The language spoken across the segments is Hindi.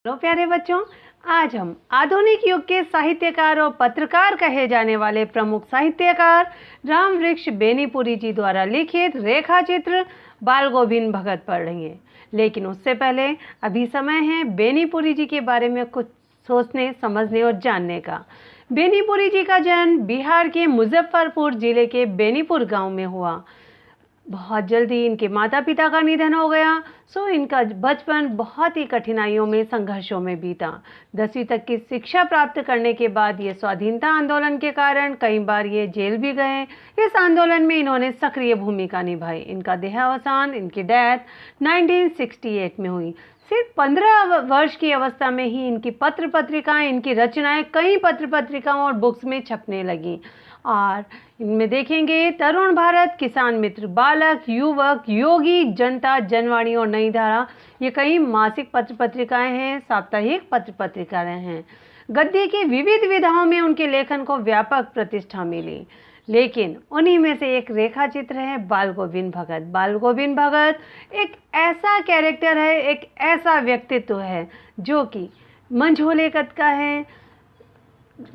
हेलो प्यारे बच्चों, आज हम आधुनिक युग के साहित्यकार और पत्रकार कहे जाने वाले प्रमुख साहित्यकार रामवृक्ष बेनीपुरी जी द्वारा लिखित रेखा चित्र बाल गोविंद भगत पढ़ेंगे। लेकिन उससे पहले अभी समय है बेनीपुरी जी के बारे में कुछ सोचने, समझने और जानने का। बेनीपुरी जी का जन्म बिहार के मुजफ्फरपुर जिले के बेनीपुर गांव में हुआ। बहुत जल्दी इनके माता पिता का निधन हो गया, सो इनका बचपन बहुत ही कठिनाइयों में, संघर्षों में बीता। 10वीं तक की शिक्षा प्राप्त करने के बाद ये स्वाधीनता आंदोलन के कारण कई बार ये जेल भी गए। इस आंदोलन में इन्होंने सक्रिय भूमिका निभाई। इनका देहावसान, इनकी डेथ 1968 में हुई। सिर्फ 15 वर्ष की अवस्था में ही इनकी पत्र पत्रिकाएं, इनकी रचनाएं कई पत्र पत्रिकाओं और बुक्स में छपने लगी। और इनमें देखेंगे तरुण भारत, किसान मित्र, बालक, युवक, योगी, जनता, जनवाणी और नई धारा, ये कई मासिक पत्र पत्रिकाएं हैं, साप्ताहिक पत्र पत्रिकाएं हैं। गद्य की विविध विधाओं में उनके लेखन को व्यापक प्रतिष्ठा मिली। लेकिन उन्हीं में से एक रेखा चित्र है बाल गोविंद भगत। बाल गोविंद भगत एक ऐसा कैरेक्टर है, एक ऐसा व्यक्तित्व है जो कि मंझोले कद का है,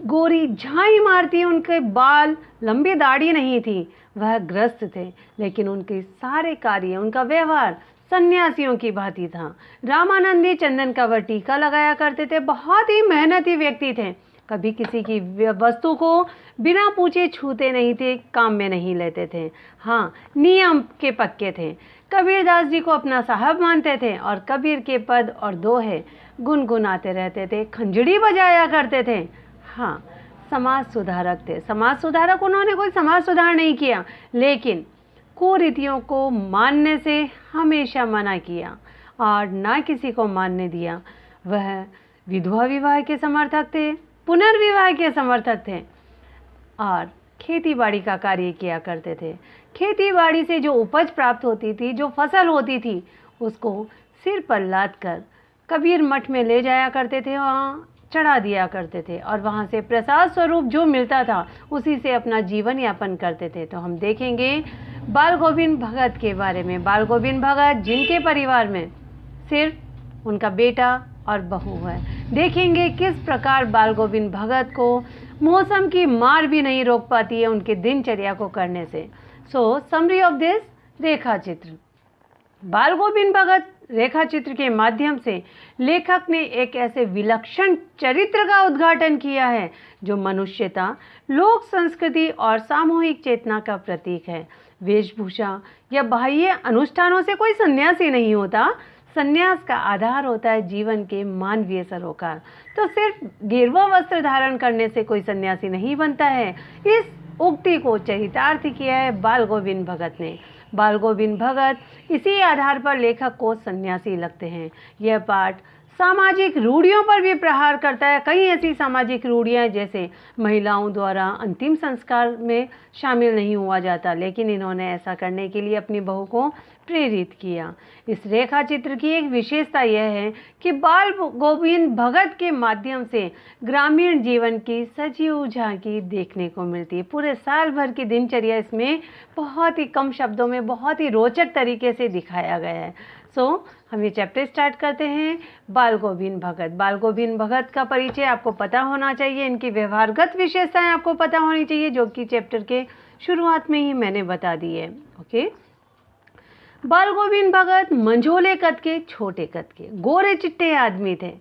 गोरी झाई मारती, उनके बाल, लंबी दाढ़ी नहीं थी, वह ग्रस्त थे, लेकिन उनके सारे कार्य, उनका व्यवहार सन्यासियों की भांति था। रामानंदी चंदन का वह टीका लगाया करते थे। बहुत ही मेहनती व्यक्ति थे। कभी किसी की वस्तु को बिना पूछे छूते नहीं थे, काम में नहीं लेते थे। हाँ, नियम के पक्के थे। कबीरदास जी को अपना साहब मानते थे और कबीर के पद और दोहे गुनगुनाते रहते थे, खंजड़ी बजाया करते थे। हाँ, समाज सुधारक थे। समाज सुधारक, उन्होंने कोई समाज सुधार नहीं किया, लेकिन कुरीतियों को मानने से हमेशा मना किया और ना किसी को मानने दिया। वह विधवा विवाह के समर्थक थे, पुनर्विवाह के समर्थक थे और खेतीबाड़ी का कार्य किया करते थे। खेतीबाड़ी से जो उपज प्राप्त होती थी, जो फसल होती थी, उसको सिर पर लाद कर कबीर मठ में ले जाया करते थे, वहाँ चढ़ा दिया करते थे और वहाँ से प्रसाद स्वरूप जो मिलता था उसी से अपना जीवन यापन करते थे। तो हम देखेंगे बाल गोविंद भगत के बारे में। बाल गोविंद भगत जिनके परिवार में सिर्फ उनका बेटा और बहू है। देखेंगे किस प्रकार बाल गोविंद भगत को मौसम की मार भी नहीं रोक पाती है उनके दिनचर्या को करने से। सो समरी ऑफ दिस रेखा चित्र। बाल गोविंद भगत रेखा चित्र के माध्यम से लेखक ने एक ऐसे विलक्षण चरित्र का उद्घाटन किया है जो मनुष्यता, लोक संस्कृति और सामूहिक चेतना का प्रतीक है। वेशभूषा या बाह्य अनुष्ठानों से कोई सन्यासी नहीं होता। सन्यास का आधार होता है जीवन के मानवीय सरोकार। तो सिर्फ गेरुआ वस्त्र धारण करने से कोई सन्यासी नहीं बनता है। इस उक्ति को चरितार्थ किया है बाल गोविंद भगत ने। बाल गोविंद भगत इसी आधार पर लेखक को सन्यासी लगते हैं। यह पाठ सामाजिक रूढ़ियों पर भी प्रहार करता है। कई ऐसी सामाजिक रूढ़ियाँ जैसे महिलाओं द्वारा अंतिम संस्कार में शामिल नहीं हुआ जाता, लेकिन इन्होंने ऐसा करने के लिए अपनी बहू को प्रेरित किया। इस रेखा चित्र की एक विशेषता यह है कि बाल गोविंद भगत के माध्यम से ग्रामीण जीवन की सजीव झांकी देखने को मिलती है। पूरे साल भर की दिनचर्या इसमें बहुत ही कम शब्दों में बहुत ही रोचक तरीके से दिखाया गया है। सो हम ये चैप्टर स्टार्ट करते हैं। बाल गोविंद भगत। बाल गोविंद भगत का परिचय आपको पता होना चाहिए, इनकी व्यवहारगत विशेषताएं आपको पता होनी चाहिए, जो कि चैप्टर के शुरुआत में ही मैंने बता दी है। ओके। बाल गोविंद भगत मंझोले कद के, छोटे कद के, गोरे चिट्टे आदमी थे।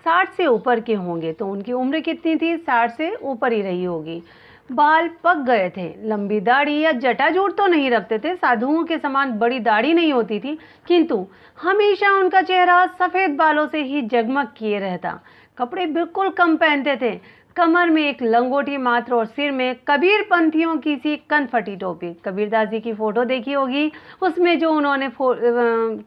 60 से ऊपर के होंगे। तो उनकी उम्र कितनी थी? 60 से ऊपर ही रही होगी। बाल पक गए थे। लंबी दाढ़ी या जटाजूट तो नहीं रखते थे, साधुओं के समान बड़ी दाढ़ी नहीं होती थी, किंतु हमेशा उनका चेहरा सफ़ेद बालों से ही जगमग किए रहता। कपड़े बिल्कुल कम पहनते थे। कमर में एक लंगोटी मात्र और सिर में कबीर पंथियों की सी कनफटी टोपी। कबीरदास जी की फ़ोटो देखी होगी, उसमें जो उन्होंने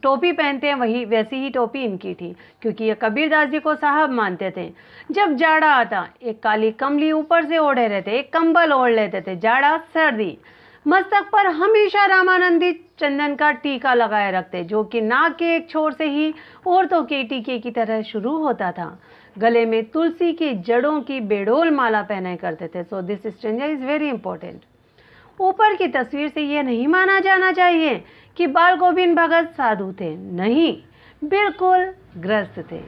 टोपी पहनते हैं वही वैसी ही टोपी इनकी थी, क्योंकि ये कबीरदास जी को साहब मानते थे। जब जाड़ा आता एक काली कमली ऊपर से ओढ़े रहते, एक कंबल ओढ़ लेते थे। जाड़ा, सर्दी। मस्तक पर हमेशा रामानंदी चंदन का टीका लगाए रखते, जो कि नाक के एक छोर से ही औरतों के टीके की तरह शुरू होता था। गले में तुलसी की जड़ों की बेडोल माला पहने करते थे। So this stranger is very important. ऊपर की तस्वीर से यह नहीं माना जाना चाहिए कि बाल गोविंद भगत साधु थे। नहीं, बिल्कुल ग्रस्त थे।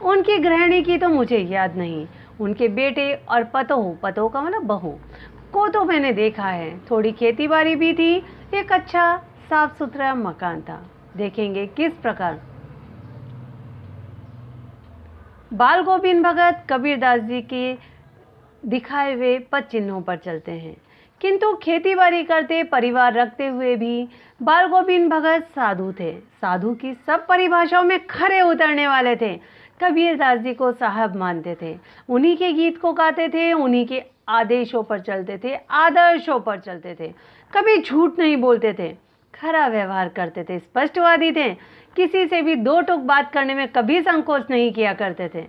उनकी गृहिणी की तो मुझे याद नहीं, उनके बेटे और पतोह का मतलब बहू को तो मैंने देखा है। थोड़ी खेती बाड़ी भी थी, एक अच्छा साफ सुथरा मकान था। देखेंगे किस प्रकार बाल गोविंद भगत कबीरदास जी के दिखाए हुए पद चिन्हों पर चलते हैं, किंतु खेती बाड़ी करते परिवार रखते हुए भी बाल गोविंद भगत साधु थे। साधु की सब परिभाषाओं में खरे उतरने वाले थे। कबीरदास जी को साहब मानते थे, उन्हीं के गीत को गाते थे, उन्हीं के आदेशों पर चलते थे, आदर्शों पर चलते थे, कभी झूठ नहीं बोलते थे, खरा व्यवहार करते थे, स्पष्टवादी थे, किसी से भी दो टूक बात करने में कभी संकोच नहीं किया करते थे,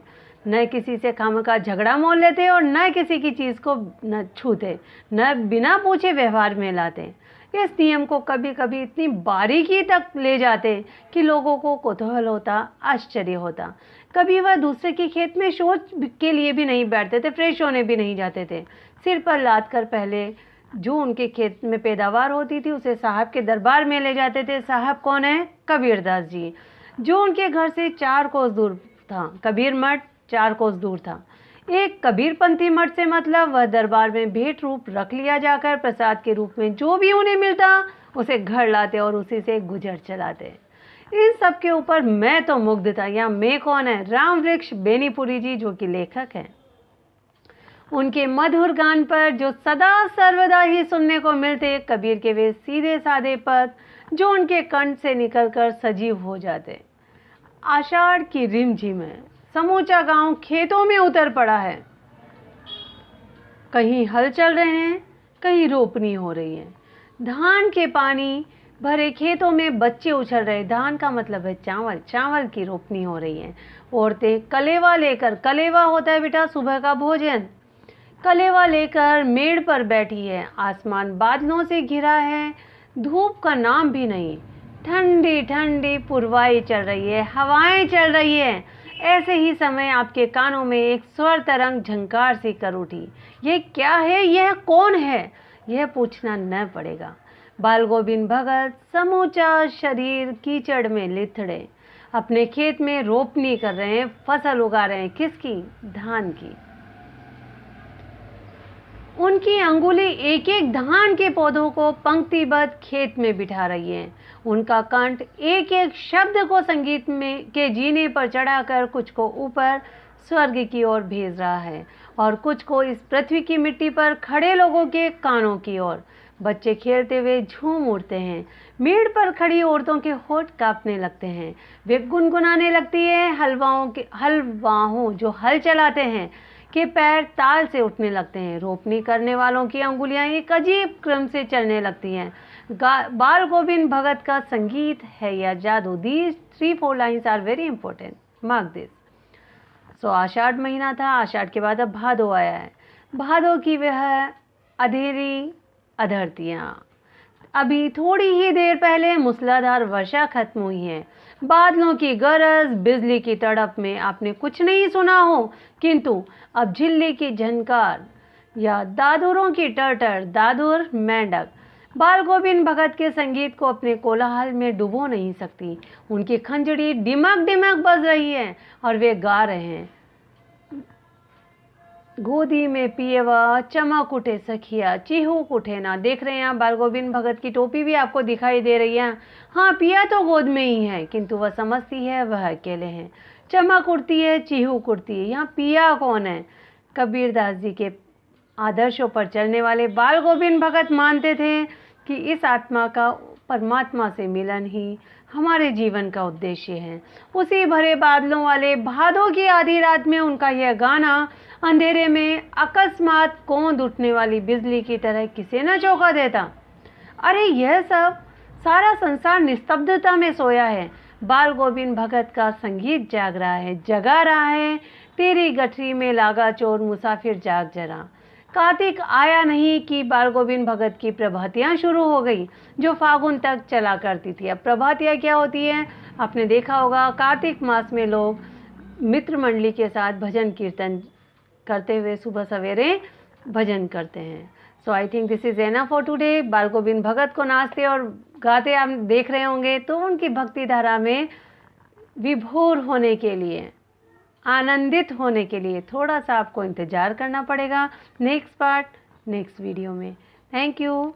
न किसी से खामखा झगड़ा मोल लेते और न किसी की चीज़ को न छूते, न बिना पूछे व्यवहार में लाते। इस नियम को कभी कभी इतनी बारीकी तक ले जाते कि लोगों को कौतूहल होता, आश्चर्य होता। कभी वह दूसरे के खेत में शौच के लिए भी नहीं बैठते थे, फ्रेश होने भी नहीं जाते थे। सिर पर लाद कर पहले जो उनके खेत में पैदावार होती थी उसे साहब के दरबार में ले जाते थे। साहब कौन है? कबीरदास जी, जो उनके घर से 4 कोस दूर था। कबीर मठ 4 कोस दूर था। एक कबीरपंथी मठ से मतलब वह दरबार में भेंट रूप रख लिया जाकर प्रसाद के रूप में जो भी उन्हें मिलता उसे घर लाते और उसी से गुजर चलाते। इन सब के ऊपर मैं तो मुग्ध था। या मैं कौन है? राम वृक्ष बेनीपुरी जी, जो कि लेखक हैं। उनके मधुर गान पर जो सदा सर्वदा ही सुनने को मिलते, कबीर के वे सीधे साधे पद जो उनके कंठ से निकलकर सजीव हो जाते। आषाढ़ की रिमझिम है, समूचा गांव खेतों में उतर पड़ा है। कहीं हल चल रहे हैं, कहीं रोपनी हो रही है। धान के पानी भरे खेतों में बच्चे उछल रहे। धान का मतलब है चावल, चावल की रोपनी हो रही है। औरतें कलेवा लेकर, कलेवा होता है बेटा सुबह का भोजन, कलेवा लेकर मेड़ पर बैठी है। आसमान बादलों से घिरा है, धूप का नाम भी नहीं। ठंडी ठंडी पुरवाई चल रही है, हवाएं चल रही है। ऐसे ही समय आपके कानों में एक स्वर तरंग झंकार सी कर उठी। यह क्या है? यह कौन है? यह पूछना न पड़ेगा। बाल गोविंद भगत समूचा शरीर कीचड़ में लिथड़े अपने खेत में रोपनी कर रहे हैं, फसल उगा रहे हैं। किसकी? धान की। उनकी अंगुली एक एक धान के पौधों को पंक्तिबद्ध खेत में बिठा रही है। उनका कंठ एक एक शब्द को संगीत में के जीने पर चढ़ाकर कुछ को ऊपर स्वर्ग की ओर भेज रहा है और कुछ को इस पृथ्वी की मिट्टी पर खड़े लोगों के कानों की ओर। बच्चे खेलते हुए झूम उठते हैं। मेड़ पर खड़ी औरतों के होठ कांपने लगते हैं। वे गुनगुनाने लगती है। हलवाहों जो हल चलाते हैं के पैर ताल से उठने लगते हैं। रोपनी करने वालों की अंगुलियां एक अजीब क्रम से चलने लगती हैं। बाल गोविंद भगत का संगीत है या जादू। These 3-4 lines are very important. Mark this. सो आषाढ़ महीना था। आषाढ़ के बाद अब भादो आया है। भादो की वह अधेरी अधरतियाँ। अभी थोड़ी ही देर पहले मूसलाधार वर्षा खत्म हुई है। बादलों की गरज, बिजली की तड़प में आपने कुछ नहीं सुना हो, किंतु अब झिल्ली की झनकार या दादुरों की टरटर, दादुर मेंढक बाल गोविंद भगत के संगीत को अपने कोलाहल में डुबो नहीं सकती। उनकी खंजड़ी डिमक डिमक बज रही है और वे गा रहे हैं। गोदी में पिएवा चमक उठे सखिया, चिहुक उठे ना। देख रहे हैं आप, बाल गोविंद भगत की टोपी भी आपको दिखाई दे रही है। हाँ, पिया तो गोद में ही है, किंतु वह समझती है वह अकेले हैं। चमक उठती है, चिहुक उठती है। यहाँ पिया कौन है? कबीरदास जी के आदर्शों पर चलने वाले बाल गोविंद भगत मानते थे कि इस आत्मा का परमात्मा से मिलन ही हमारे जीवन का उद्देश्य है। उसी भरे बादलों वाले भादों की आधी रात में उनका यह गाना अंधेरे में अकस्मात कौंध उठने वाली बिजली की तरह किसे न चौंका देता। अरे यह सब सारा संसार निस्तब्धता में सोया है। बाल गोविंद भगत का संगीत जाग रहा है, जगा रहा है। तेरी गठरी में लागा चोर मुसाफिर जाग जरा। कार्तिक आया नहीं कि बाल गोविंद भगत की प्रभातियाँ शुरू हो गई, जो फागुन तक चला करती थी। अब प्रभातियाँ क्या होती हैं? आपने देखा होगा, कार्तिक मास में लोग मित्र मंडली के साथ भजन कीर्तन करते हुए सुबह सवेरे भजन करते हैं। So I think this is enough for today. Bal Govind भगत को नाचते और गाते आप देख रहे होंगे, तो उनकी भक्ति धारा में विभोर होने के लिए आनंदित होने के लिए थोड़ा सा आपको इंतज़ार करना पड़ेगा नेक्स्ट पार्ट नेक्स्ट वीडियो में। Thank you.